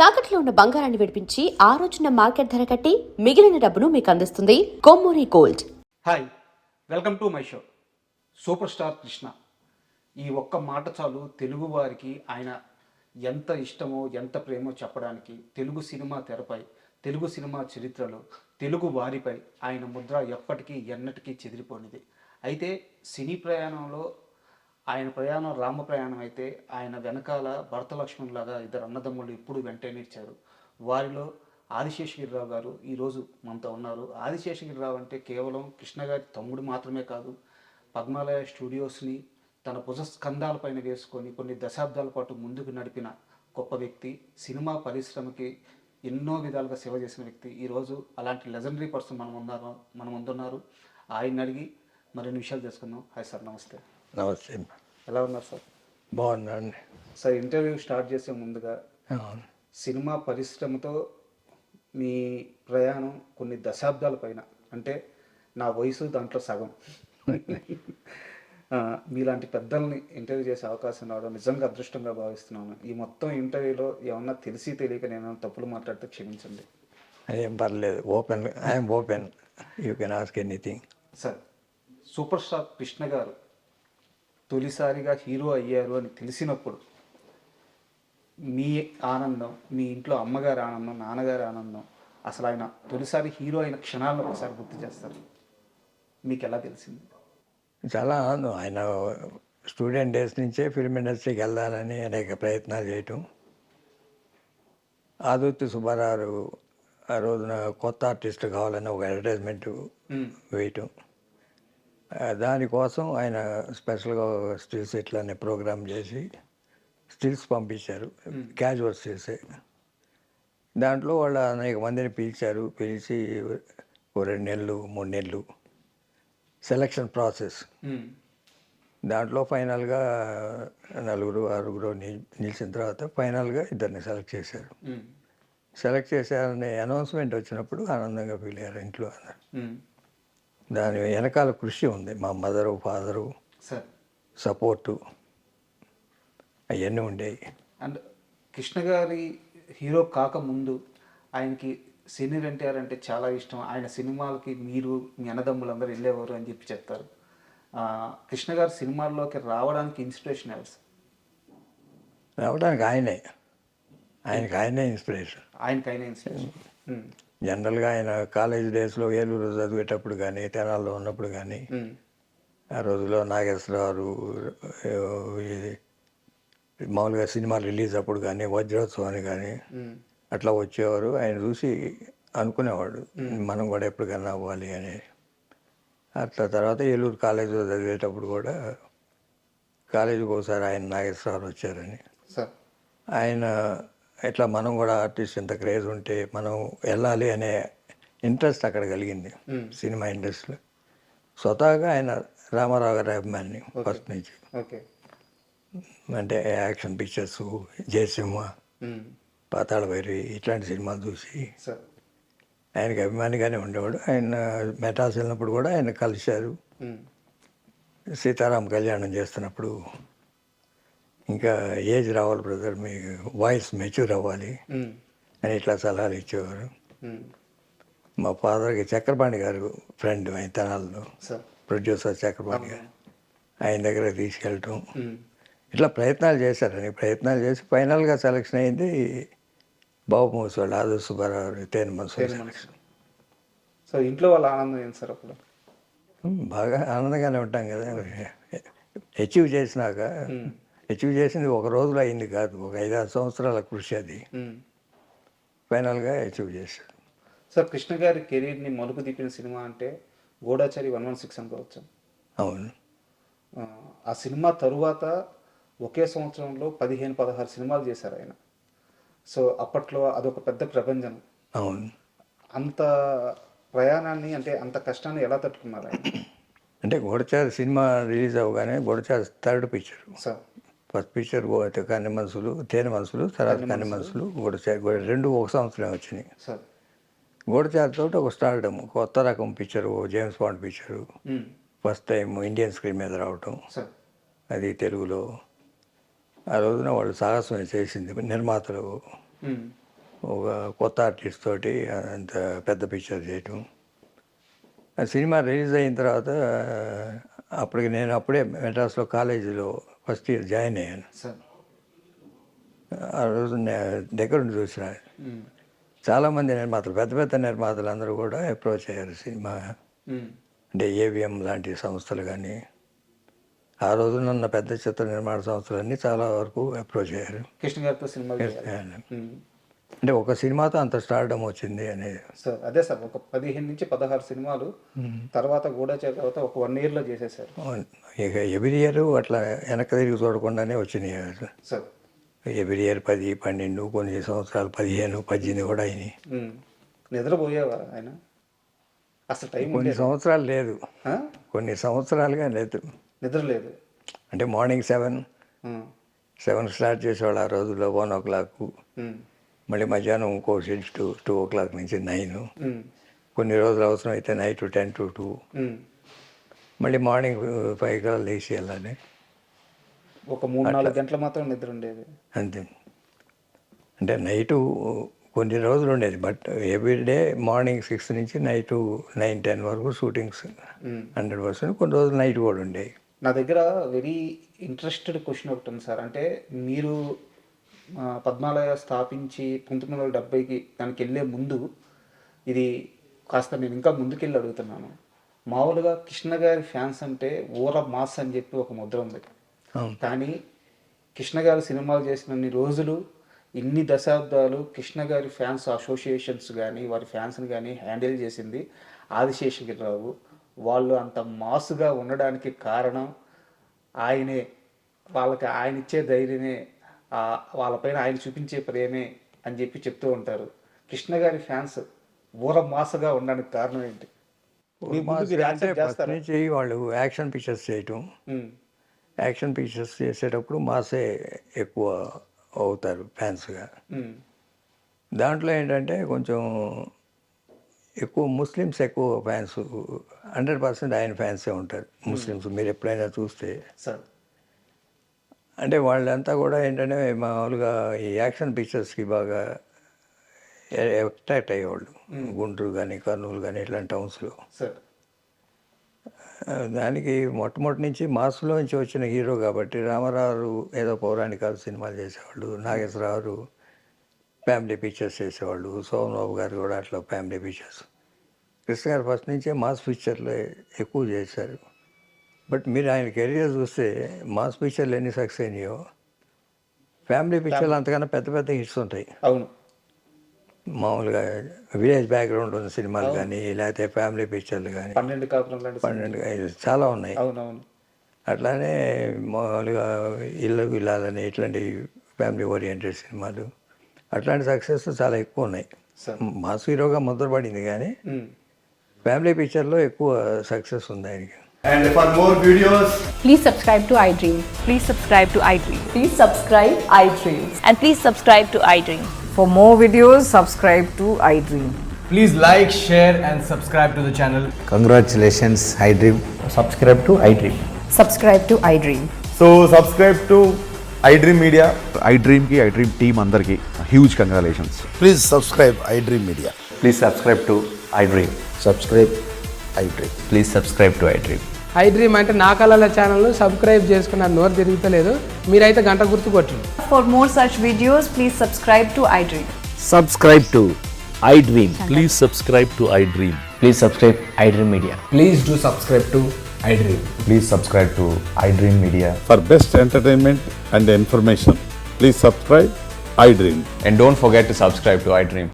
తాకట్లో ఉన్న బంగారాన్ని విడిపించి ఆ రోజున మార్కెట్ ధర కట్టి మిగిలిన డబ్బును మీకు అందిస్తుంది Kommuri gold. Hi, welcome to my show. Super star Krishna. ఈ ఒక్క మాట చాలు తెలుగు వారికి ఆయన ఎంత ఇష్టమో ఎంత ప్రేమో చెప్పడానికి. తెలుగు సినిమా తెరపై, తెలుగు సినిమా చరిత్రలో, తెలుగు వారిపై ఆయన ముద్ర ఎప్పటికీ ఎన్నటికీ చెదిరిపోనిది. అయితే సినీ ప్రయాణంలో ఆయన ప్రయాణం రామ ప్రయాణం అయితే ఆయన వెనకాల భరత లక్ష్మణులాగా ఇద్దరు అన్నదమ్ముళ్ళు ఇప్పుడు వెంటనిచ్చారు. వారిలో ఆదిశేషగిరిరావు గారు ఈరోజు మనతో ఉన్నారు. ఆదిశేషగిరిరావు అంటే కేవలం కృష్ణ గారి తమ్ముడు మాత్రమే కాదు, పద్మాలయ స్టూడియోస్ని తన భుజస్కంధాలపైన వేసుకొని కొన్ని దశాబ్దాల పాటు ముందుకు నడిపిన గొప్ప వ్యక్తి. సినిమా పరిశ్రమకి ఎన్నో విధాలుగా సేవ చేసిన వ్యక్తి. ఈరోజు అలాంటి లెజెండరీ పర్సన్ మన ముందున్నారు. ఆయన అడిగి మరిన్ని విషయాలు తెలుసుకుందాం. హాయ్ సార్, నమస్తే. నమస్తే. ఎలా ఉన్నారు సార్? బాగున్నాండి సార్. ఇంటర్వ్యూ స్టార్ట్ చేసే ముందుగా సినిమా పరిశ్రమతో మీ ప్రయాణం కొన్ని దశాబ్దాల పైన, అంటే నా వయసు దాంట్లో సగం. మీలాంటి పెద్దల్ని ఇంటర్వ్యూ చేసే అవకాశం రావడం నిజంగా అదృష్టంగా భావిస్తున్నాను. ఈ మొత్తం ఇంటర్వ్యూలో ఏమన్నా తెలిసి తెలియక నేను తప్పులు మాట్లాడితే క్షమించండి. అదేం పర్లేదు, open, I'm open, you can ask anything. Sir, super star Krishna గారు తొలిసారిగా హీరో అయ్యారు అని తెలిసినప్పుడు మీ ఆనందం, మీ ఇంట్లో అమ్మగారి ఆనందం, నాన్నగారి ఆనందం, అసలు ఆయన తొలిసారి హీరో అయిన క్షణాలను ఒకసారి గుర్తు చేస్తారు. మీకు ఎలా తెలిసింది? చాలా ఆనందం. ఆయన స్టూడెంట్ డేస్ నుంచే ఫిల్మ్ ఇండస్ట్రీకి వెళ్ళాలని అనేక ప్రయత్నాలు చేయటం. ఆదుర్తి సుబ్బారావు ఆ రోజున కొత్త ఆర్టిస్ట్ కావాలని ఒక అడ్వర్టైజ్మెంట్ వేయటం. దానికోసం ఆయన స్పెషల్గా స్టిల్స్ ఇట్లానే ప్రోగ్రామ్ చేసి స్టిల్స్ పంపించారు, క్యాజువల్ స్టిల్సే. దాంట్లో వాళ్ళు అనేక మందిని పిలిచారు. పిలిచి 2 నెలలు 3 నెలలు సెలక్షన్ ప్రాసెస్. దాంట్లో ఫైనల్గా 4-6 నిలిచిన తర్వాత ఫైనల్గా 2 సెలెక్ట్ చేశారు. సెలెక్ట్ చేశారనే అనౌన్స్మెంట్ వచ్చినప్పుడు ఆనందంగా ఫీల్ అయ్యారు ఇంట్లో అందరు. దాని వెనకాల కృషి ఉంది. మా మదరు, ఫాదరు సపోర్టు అవన్నీ ఉండేవి. అండ్ కృష్ణ గారి హీరో కాకముందు ఆయనకి సీనియర్ ఎన్టీఆర్ అంటే చాలా ఇష్టం. ఆయన సినిమాలకి మీరు, మీ అన్నదమ్ములందరూ వెళ్ళేవారు అని చెప్పి చెప్తారు. కృష్ణ గారు సినిమాల్లోకి రావడానికి ఇన్స్పిరేషన్ ఎవరు? రావడానికి ఆయనే ఇన్స్పిరేషన్. ఆయనకైనా ఇన్స్పిరేషన్. జనరల్గా ఆయన కాలేజ్ డేస్లో ఏలూరు చదివేటప్పుడు కానీ, తెనాల్లో ఉన్నప్పుడు కానీ, ఆ రోజుల్లో నాగేశ్వరరావు మామూలుగా సినిమా రిలీజ్ అప్పుడు కానీ, వజ్రోత్సవాన్ని కానీ అట్లా వచ్చేవారు. ఆయన చూసి అనుకునేవాడు మనం కూడా ఎప్పటికన్నా అవ్వాలి అని. అట్లా తర్వాత ఏలూరు కాలేజీలో చదివేటప్పుడు కూడా కాలేజీకి ఒకసారి ఆయన నాగేశ్వరరావు వచ్చారని, ఆయన ఇట్లా మనం కూడా ఆర్టిస్ట్ ఇంత క్రేజ్ ఉంటే మనం వెళ్ళాలి అనే ఇంట్రెస్ట్ అక్కడ కలిగింది సినిమా ఇండస్ట్రీలో. స్వతహాగా ఆయన రామారావు గారి అభిమాని ఫస్ట్ నుంచి. అంటే యాక్షన్ పిక్చర్స్, జయసింహ, పాతాళ భైరవి ఇట్లాంటి సినిమాలు చూసి ఆయనకి అభిమానిగానే ఉండేవాడు. ఆయన మెటాస్ వెళ్ళినప్పుడు కూడా ఆయన కలిశారు. సీతారాం కళ్యాణం చేస్తున్నప్పుడు ఇంకా ఏజ్ రావాలి బ్రదర్, మీ వాయిస్ మెచ్యూర్ అవ్వాలి అని ఇట్లా సలహాలు ఇచ్చేవారు. మా ఫాదర్కి చక్రపాణి గారు ఫ్రెండ్, ఆయన తెనాల్లో ప్రొడ్యూసర్ చక్రపాణి గారు, ఆయన దగ్గర తీసుకెళ్ళటం ఇట్లా ప్రయత్నాలు చేశారని. ప్రయత్నాలు చేసి ఫైనల్గా సెలక్షన్ అయింది బాబు మూసేవాళ్ళు, ఆదుర్తి సుబ్బారావు, తేనె మనసు. సో ఇంట్లో వాళ్ళ ఆనందం ఏంటి సార్ అప్పుడు? బాగా ఆనందంగానే ఉంటాం కదా. అచీవ్ చేసినాక, అచీవ్ చేసింది ఒక రోజులో అయింది కాదు, ఒక 5-6 సంవత్సరాల కృషి. అది ఫైనల్గా అచీవ్ చేశారు. సార్, కృష్ణ గారి కెరీర్ని మలుపు తిప్పిన సినిమా అంటే గూఢచారి 116 అనుకోవచ్చు. అవును. ఆ సినిమా తరువాత ఒకే సంవత్సరంలో 15-16 సినిమాలు చేశారు ఆయన. సో అప్పట్లో అదొక పెద్ద ప్రపంచం. అవును. అంత ప్రయాణాన్ని, అంటే అంత కష్టాన్ని ఎలా తట్టుకున్నారు ఆయన? అంటే గూఢచారి సినిమా రిలీజ్ అవ్వగానే, గూఢచారి థర్డ్ పిక్చర్, ఫస్ట్ పిక్చర్ కన్నె మనసులు, తేనె మనసులు, తర్వాత కన్నె మనసులు, గూఢచారి 2 ఒక సంవత్సరం వచ్చినాయి. గూఢచారితో ఒక స్టార్డమ్, కొత్త రకం picture, James bond picture, first time Indian screen మీద రావటం, అది తెలుగులో. ఆ రోజున వాళ్ళు సాహసం చేసింది నిర్మాతలు. ఒక కొత్త ఆర్టిస్ట్ తోటి అంత పెద్ద పిక్చర్ చేయటం. ఆ సినిమా రిలీజ్ అయిన తర్వాత అప్పటికి నేను అప్పుడే మెడ్రాస్లో కాలేజీలో ఫస్ట్ ఇయర్ జాయిన్ అయ్యాను. సార్ ఆ రోజు దగ్గర నుండి చూసిన చాలామంది నిర్మాతలు, పెద్ద పెద్ద నిర్మాతలు అందరూ కూడా అప్రోచ్ అయ్యారు సినిమా, అంటే ఏవిఎం లాంటి సంస్థలు కానీ, ఆ రోజునున్న పెద్ద చిత్ర నిర్మాణ సంస్థలన్నీ చాలా వరకు అప్రోచ్ అయ్యారు. కృష్ణ గారితో సినిమా అంటే ఒక సినిమాతో అంత స్టార్డమ్ వచ్చింది అనేది. సార్ అదే సార్, ఒక 15 నుంచి 16 సినిమాలు తర్వాత గూఢచారి తర్వాత ఒక 1 yearలో చేసేసారు. ఇక ఎవ్రీ ఇయర్ అట్లా వెనక్కి తిరిగి చూడకుండానే వచ్చినాయి సార్. ఎవ్రీ ఇయర్ 10, 12, కొన్ని సంవత్సరాలు 15, 18 కూడా అయినాయి. నిద్రపోయేవా ఆయన? అసలు టైం కొన్ని సంవత్సరాలు లేదు, కొన్ని సంవత్సరాలుగా లేదు, నిద్ర లేదు. అంటే మార్నింగ్ 7 స్టార్ట్ చేసేవాళ్ళు ఆ రోజుల్లో, 1 o'clock, మళ్ళీ మధ్యాహ్నం ఇంకో షిఫ్ట్ 2 o'clock నుంచి 9, కొన్ని రోజులు అవసరం అయితే నైట్ 10 to 2, మళ్ళీ మార్నింగ్ 5 కల్లా లేచి వెళ్ళాలి. ఒక 3-4 గంటలు మాత్రం నిద్ర ఉండేది అంతే. అంటే నైటు కొన్ని రోజులు ఉండేది, బట్ ఎవ్రీడే మార్నింగ్ 6 నుంచి నైట్ 9-10 వరకు షూటింగ్స్ 100%. కొన్ని రోజులు నైట్ కూడా ఉండేవి. నా దగ్గర వెరీ ఇంట్రెస్టెడ్ క్వశ్చన్ ఒకటి ఉంది సార్. అంటే మీరు పద్మాలయ స్థాపించి 1970కి దానికి వెళ్ళే ముందు, ఇది కాస్త నేను ఇంకా ముందుకెళ్ళి అడుగుతున్నాను. మామూలుగా కృష్ణ గారి ఫ్యాన్స్ అంటే ఊర మాస్ అని చెప్పి ఒక ముద్ర ఉంది. కానీ కృష్ణ గారు సినిమాలు చేసినన్ని రోజులు, ఇన్ని దశాబ్దాలు కృష్ణ గారి ఫ్యాన్స్ అసోసియేషన్స్ కానీ వారి ఫ్యాన్స్ని కానీ హ్యాండిల్ చేసింది ఆదిశేషగిరిరావు. వాళ్ళు అంత మాసుగా ఉండడానికి కారణం ఆయనే. వాళ్ళకి ఆయన ఇచ్చే ధైర్యమే, వాళ్ళపైన ఆయన చూపించే ప్రేమే అని చెప్పి చెప్తూ ఉంటారు. కృష్ణ గారి ఫ్యాన్స్ ఊర మాసగా ఉండడానికి కారణం ఏంటి? నుంచి వాళ్ళు యాక్షన్ పిక్చర్స్ చేయటం, యాక్షన్ పిక్చర్స్ చేసేటప్పుడు మాసే ఎక్కువ అవుతారు ఫ్యాన్స్గా. దాంట్లో ఏంటంటే కొంచెం ఎక్కువ ముస్లిమ్స్ ఎక్కువ ఫ్యాన్స్, 100% ఆయన ఫ్యాన్సే ఉంటారు ముస్లిమ్స్. మీరు ఎప్పుడైనా చూస్తే అంటే వాళ్ళంతా కూడా ఏంటంటే మామూలుగా ఈ యాక్షన్ పిక్చర్స్కి బాగా అట్రాక్ట్ అయ్యేవాళ్ళు. గుంటూరు కానీ కర్నూలు కానీ ఇట్లాంటి టౌన్స్లో. దానికి మొట్టమొదటి నుంచి మాస్లో నుంచి వచ్చిన హీరో కాబట్టి రామారావు ఏదో పౌరాణికాలు సినిమాలు చేసేవాళ్ళు, నాగేశ్వరరావు ఫ్యామిలీ పిక్చర్స్ చేసేవాళ్ళు, సోమబాబు గారు కూడా అట్లా ఫ్యామిలీ పిక్చర్స్. కృష్ణ గారు ఫస్ట్ నుంచే మాస్ పిక్చర్లు ఎక్కువ చేశారు. బట్ మీరు ఆయన కెరియర్ చూస్తే మాస్ పిక్చర్లు ఎన్ని సక్సెస్ అయినాయో, ఫ్యామిలీ పిక్చర్లు అంతకన్నా పెద్ద పెద్ద హిట్స్ ఉంటాయి. అవును, మామూలుగా విలేజ్ బ్యాక్గ్రౌండ్ ఉన్న సినిమాలు కానీ, లేకపోతే ఫ్యామిలీ పిక్చర్లు కానీ 12 చాలా ఉన్నాయి. అట్లానే మామూలుగా ఇల్లు ఇల్లాలని ఇట్లాంటి ఫ్యామిలీ ఓరియంటెడ్ సినిమాలు, అట్లాంటి సక్సెస్ చాలా ఎక్కువ ఉన్నాయి. మాస్ హీరోగా ముద్రపడింది కానీ ఫ్యామిలీ పిక్చర్లో ఎక్కువ సక్సెస్ ఉంది ఆయనకి. And for more videos, please subscribe to iDream. Please subscribe to iDream. Please subscribe iDream. And please subscribe to iDream. For more videos, subscribe to iDream. please like, share and subscribe to the channel. Congratulations, iDream. Subscribe to iDream. Subscribe to iDream. So subscribe to iDream Media. iDream ki iDream team andarki huge congratulations. Please subscribe iDream Media. Please subscribe to iDream. Subscribe iDream. Please subscribe to iDream. iDream అంటే నా కళల ఛానల్ను subscribe చేసుకున్న నోరు తిరుగుతలేదు, మీరైతే గంట గుర్తు కొట్టండి. For more such videos, please subscribe to iDream. Subscribe to iDream. Please subscribe to iDream. Please subscribe iDream Media. Please do subscribe to iDream. Please subscribe to iDream Media. For best entertainment and information, please subscribe iDream. And don't forget to subscribe to iDream.